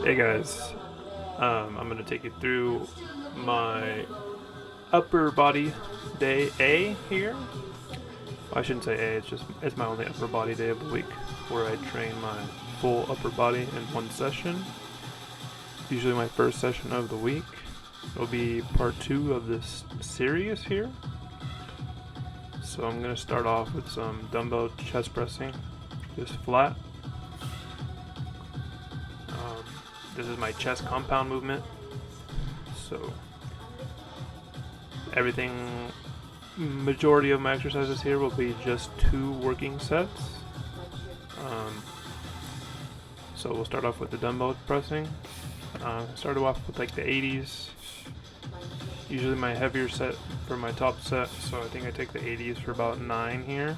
Hey guys, I'm going to take you through my upper body day A here. I shouldn't say A, it's my only upper body day of the week where I train my full upper body in one session. Usually my first session of the week. It'll be part 2 of this series here. So I'm going to start off with some dumbbell chest pressing, just flat. This is my chest compound movement. So majority of my exercises here will be just 2 working sets. So we'll start off with the dumbbell pressing. Started off with like the 80s. Usually my heavier set for my top set, so I think I take the 80s for about 9 here.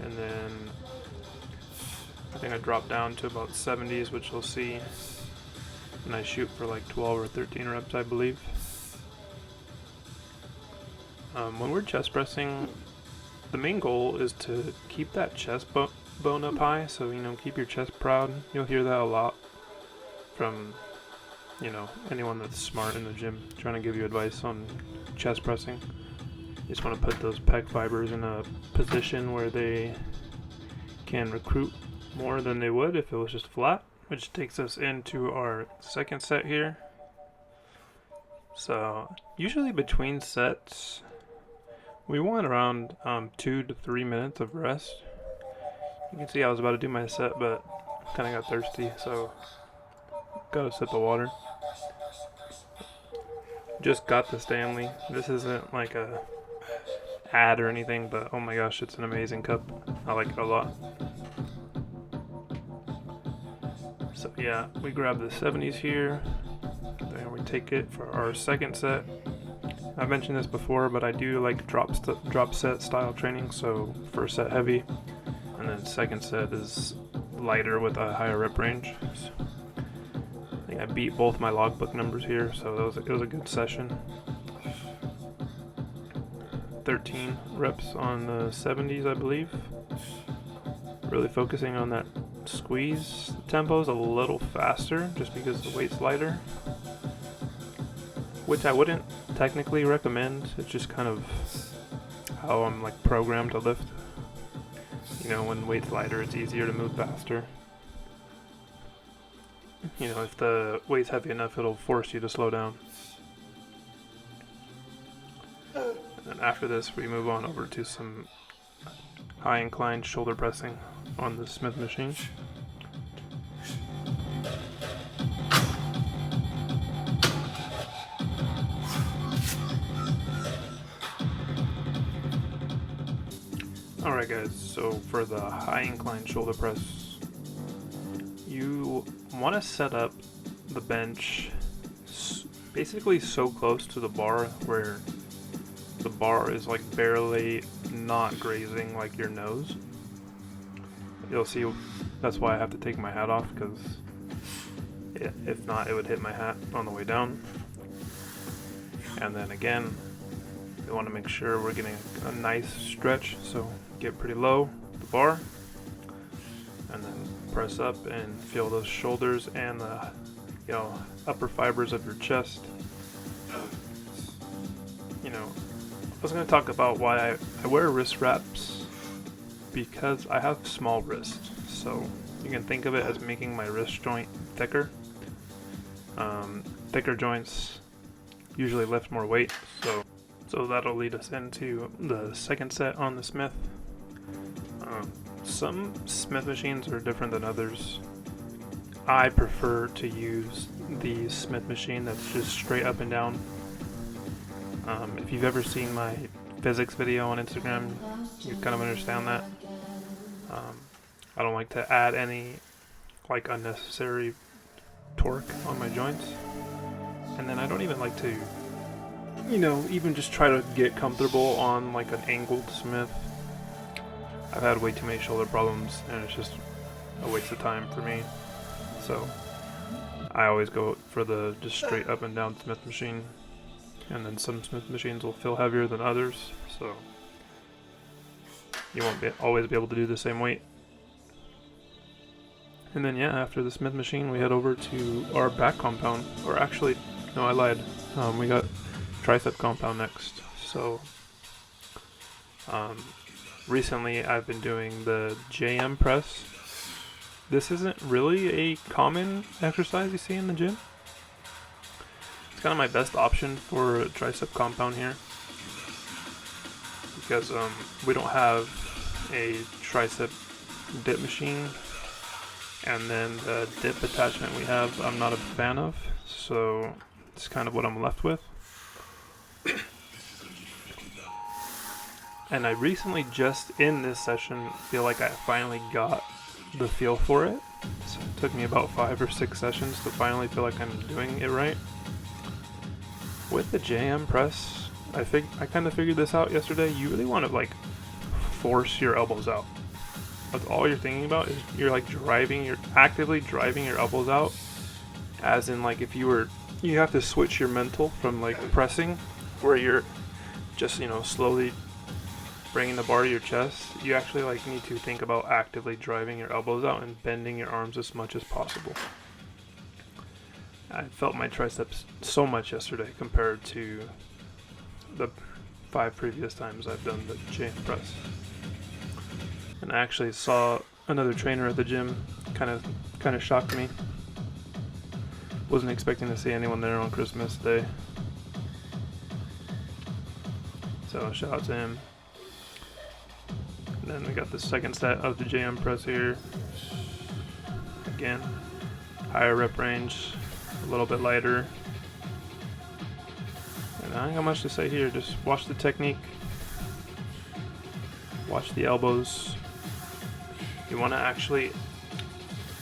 And then I think I drop down to about 70s, which you'll see. And I shoot for like 12 or 13 reps, I believe. When we're chest pressing, the main goal is to keep that chest bone up high. So, keep your chest proud. You'll hear that a lot from, anyone that's smart in the gym trying to give you advice on chest pressing. You just want to put those pec fibers in a position where they can recruit more than they would if it was just flat, which takes us into our second set here. So usually between sets we want around 2 to 3 minutes of rest. You can see I was about to do my set, but kind of got thirsty, so got a sip of water. Just got the Stanley. This isn't like a ad or anything, but oh my gosh, it's an amazing cup. I like it a lot. So yeah, we grab the 70s here, then we take it for our second set. I've mentioned this before, but I do like drop set style training, so first set heavy, and then second set is lighter with a higher rep range. So I think I beat both my logbook numbers here, so it was a good session. 13 reps on the 70s, I believe. Really focusing on that squeeze. The tempo is a little faster just because the weight's lighter, which I wouldn't technically recommend. It's just kind of how I'm like programmed to lift. When weight's lighter, it's easier to move faster. If the weight's heavy enough, it'll force you to slow down. And then after this, we move on over to some high inclined shoulder pressing on the Smith machine. Alright guys, so for the high inclined shoulder press, you want to set up the bench basically so close to the bar where the bar is like barely not grazing like your nose. You'll see that's why I have to take my hat off, because if not it would hit my hat on the way down. And then again, we want to make sure we're getting a nice stretch, so get pretty low the bar and then press up and feel those shoulders and the upper fibers of your chest. I was going to talk about why I wear wrist wraps, because I have small wrists, so you can think of it as making my wrist joint thicker. Thicker joints usually lift more weight, so that'll lead us into the second set on the Smith. Some Smith machines are different than others. I prefer to use the Smith machine that's just straight up and down. If you've ever seen my physics video on Instagram, you kind of understand that. I don't like to add any unnecessary torque on my joints, and then I don't even like to even just try to get comfortable on like an angled Smith. I've had way too many shoulder problems and it's just a waste of time for me, so I always go for the just straight up and down Smith machine. And then some Smith machines will feel heavier than others, so you won't always be able to do the same weight. And then yeah, after the Smith machine, we head over to our back compound. Or actually, no, I lied. We got tricep compound next. So recently I've been doing the JM press. This isn't really a common exercise you see in the gym. It's kind of my best option for a tricep compound here, because we don't have a tricep dip machine, and then the dip attachment we have I'm not a fan of, so it's kind of what I'm left with. And I recently, just in this session, feel like I finally got the feel for it. So it took me about 5 or 6 sessions to finally feel like I'm doing it right. With the JM press, I kind of figured this out yesterday. You really want to like force your elbows out. That's all you're thinking about, is you're actively driving your elbows out. As in, like, if you have to switch your mental from like pressing, where you're just, slowly bringing the bar to your chest. You actually like need to think about actively driving your elbows out and bending your arms as much as possible. I felt my triceps so much yesterday compared to the 5 previous times I've done the JM press. And I actually saw another trainer at the gym. Kind of shocked me. Wasn't expecting to see anyone there on Christmas Day. So shout out to him. And then we got the second set of the JM press here. Again, higher rep range, a little bit lighter. And I ain't got much to say here. Just watch the technique. Watch the elbows. You want to actually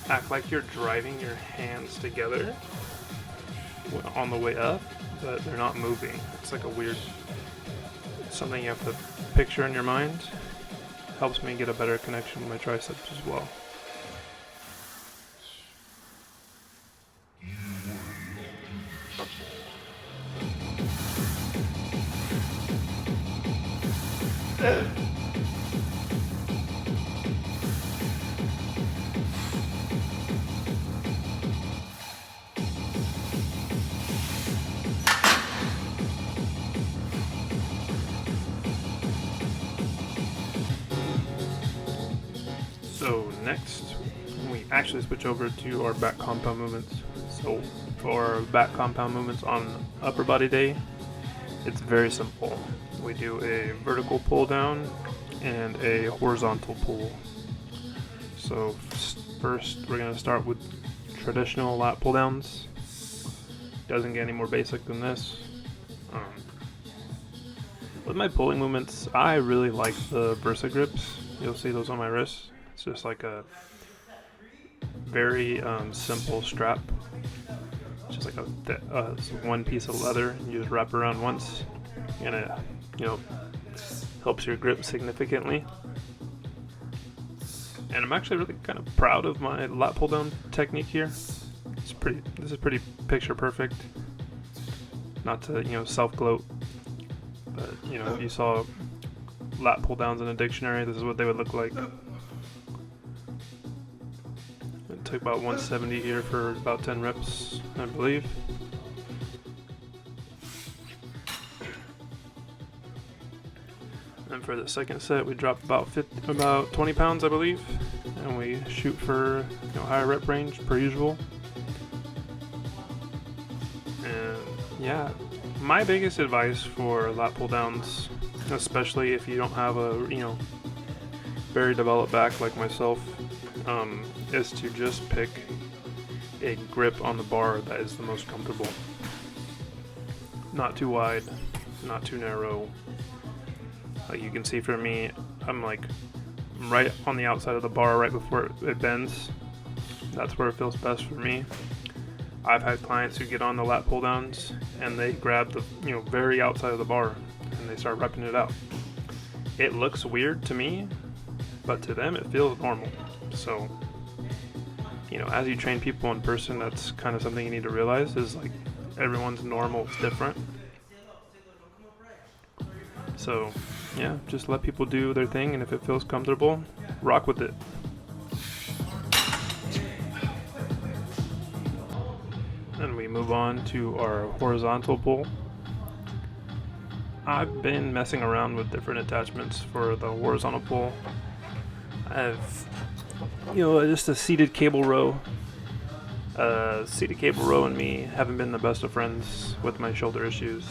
act like you're driving your hands together on the way up, but they're not moving. It's like a weird, something you have to picture in your mind. Helps me get a better connection with my triceps as well. So next, we actually switch over to our back compound movements. So for back compound movements on upper body day, it's very simple. We do a vertical pull down and a horizontal pull. So first, we're going to start with traditional lat pull downs. Doesn't get any more basic than this. With my pulling movements, I really like the Versa grips. You'll see those on my wrists. It's just like a very simple strap. It's just like one piece of leather. You just wrap around once, and it, helps your grip significantly. And I'm actually really kind of proud of my lat pull down technique here. This is pretty picture perfect. Not to self gloat, but if you saw lat pull downs in a dictionary, this is what they would look like. It took about 170 here for about 10 reps, I believe. And for the second set, we drop about 20 pounds, I believe, and we shoot for higher rep range per usual. And yeah, my biggest advice for lat pull downs, especially if you don't have a very developed back like myself, is to just pick a grip on the bar that is the most comfortable. Not too wide, not too narrow. Like you can see for me, I'm like right on the outside of the bar right before it bends. That's where it feels best for me. I've had clients who get on the lat pull downs and they grab the very outside of the bar and they start repping it out. It looks weird to me, but to them it feels normal. So as you train people in person, that's kind of something you need to realize, is like everyone's normal is different. So yeah, just let people do their thing, and if it feels comfortable, rock with it. we move on to our horizontal pull. I've been messing around with different attachments for the horizontal pull. I have, just a seated cable row. Seated cable row and me haven't been the best of friends with my shoulder issues.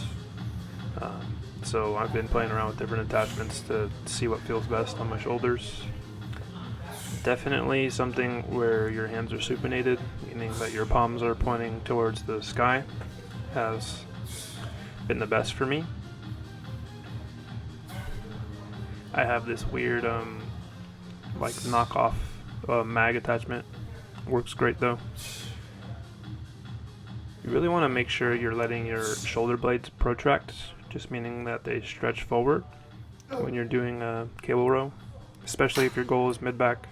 So I've been playing around with different attachments to see what feels best on my shoulders. Definitely something where your hands are supinated, meaning that your palms are pointing towards the sky, has been the best for me. I have this weird knockoff mag attachment. Works great though. You really want to make sure you're letting your shoulder blades protract, just meaning that they stretch forward when you're doing a cable row, especially if your goal is mid-back.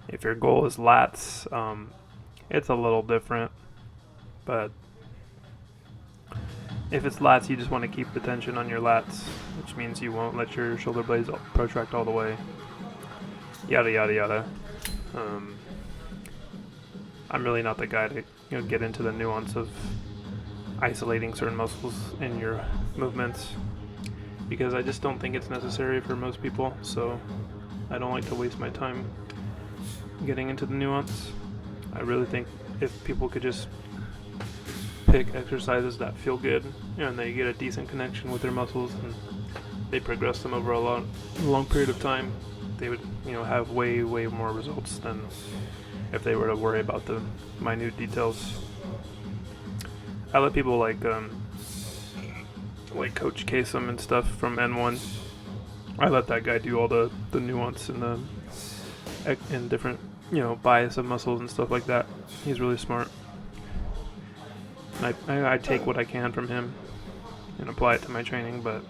If your goal is lats, it's a little different, but if it's lats, you just want to keep the tension on your lats, which means you won't let your shoulder blades protract all the way. Yada yada yada. I'm really not the guy to get into the nuance of isolating certain muscles in your movements, because I just don't think it's necessary for most people, so I don't like to waste my time getting into the nuance. I really think if people could just pick exercises that feel good and they get a decent connection with their muscles and they progress them over a long period of time, they would have way more results than if they were to worry about the minute details. I let people like Coach Kasem and stuff from N1. I let that guy do all the nuance and different bias of muscles and stuff like that. He's really smart. I take what I can from him and apply it to my training, but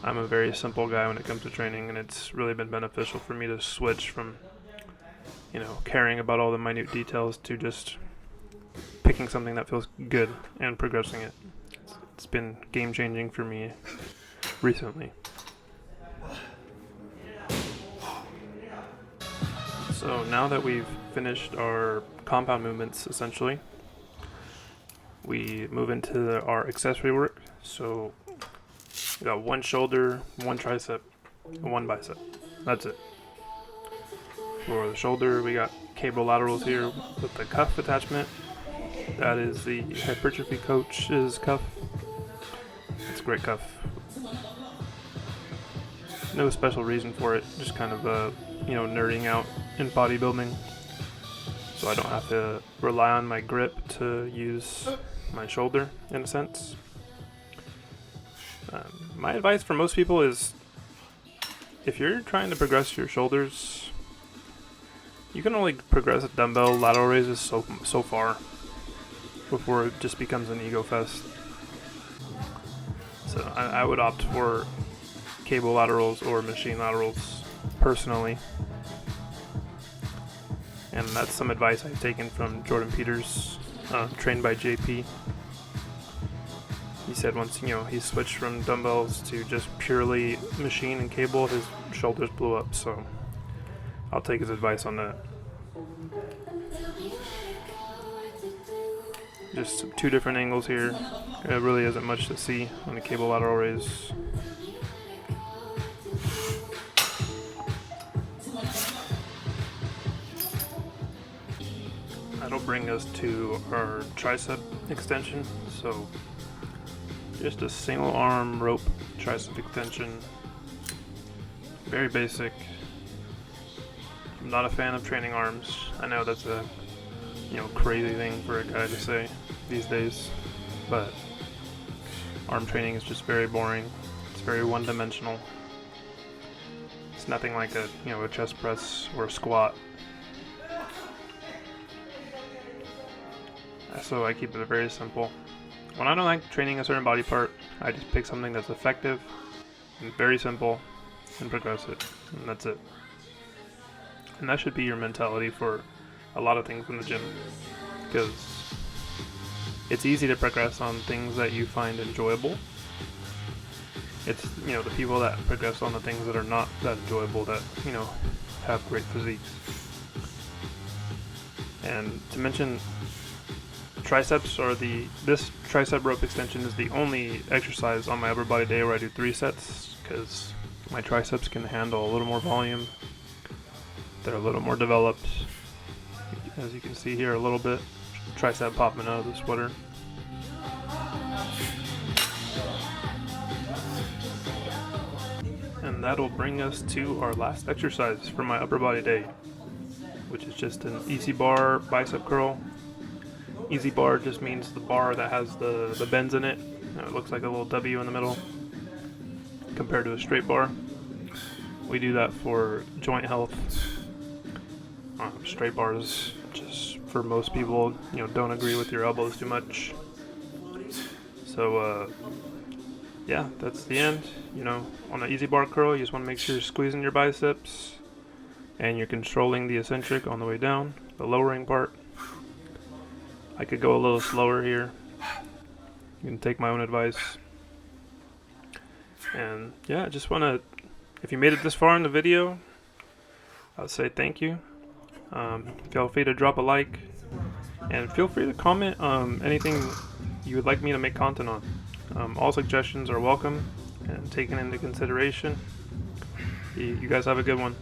I'm a very simple guy when it comes to training, and it's really been beneficial for me to switch from caring about all the minute details to just picking something that feels good and progressing it. It's been game-changing for me recently. So now that we've finished our compound movements, essentially, we move into our accessory work. So we got one shoulder, one tricep, and one bicep. That's it. For the shoulder, we got cable laterals here with the cuff attachment. That is the hypertrophy coach's cuff. It's a great cuff. No special reason for it, just kind of nerding out in bodybuilding, so I don't have to rely on my grip to use my shoulder in a sense. My advice for most people is, if you're trying to progress your shoulders, you can only progress dumbbell lateral raises so far before it just becomes an ego fest. So I would opt for cable laterals or machine laterals personally, and that's some advice I've taken from Jordan Peters, trained by JP. He said once he switched from dumbbells to just purely machine and cable, his shoulders blew up, so I'll take his advice on that. Just two different angles here. There really isn't much to see on the cable lateral raise. That'll bring us to our tricep extension. So just a single arm rope tricep extension. Very basic. I'm not a fan of training arms. I know that's a crazy thing for a guy to say these days, but arm training is just very boring. It's very one-dimensional. It's nothing like a chest press or a squat. So I keep it very simple. When I don't like training a certain body part, I just pick something that's effective and very simple and progress it, and that's it. And that should be your mentality for a lot of things in the gym, because it's easy to progress on things that you find enjoyable. It's the people that progress on the things that are not that enjoyable that have great physiques. And to mention triceps or this tricep rope extension is the only exercise on my upper body day where I do 3 sets, because my triceps can handle a little more volume. They're a little more developed. As you can see here, a little bit tricep popping out of the sweater. And that'll bring us to our last exercise for my upper body day, which is just an easy bar bicep curl. Easy bar just means the bar that has the bends in it. It looks like a little W in the middle compared to a straight bar. We do that for joint health. Straight bars, just for most people, don't agree with your elbows too much. So yeah, that's the end. On an easy bar curl, you just want to make sure you're squeezing your biceps and you're controlling the eccentric on the way down, the lowering part. I could go a little slower here. You can take my own advice. And yeah, I just want to, if you made it this far in the video, I'll say thank you. Feel free to drop a like, and feel free to comment anything you would like me to make content on. All suggestions are welcome and taken into consideration. You guys have a good one.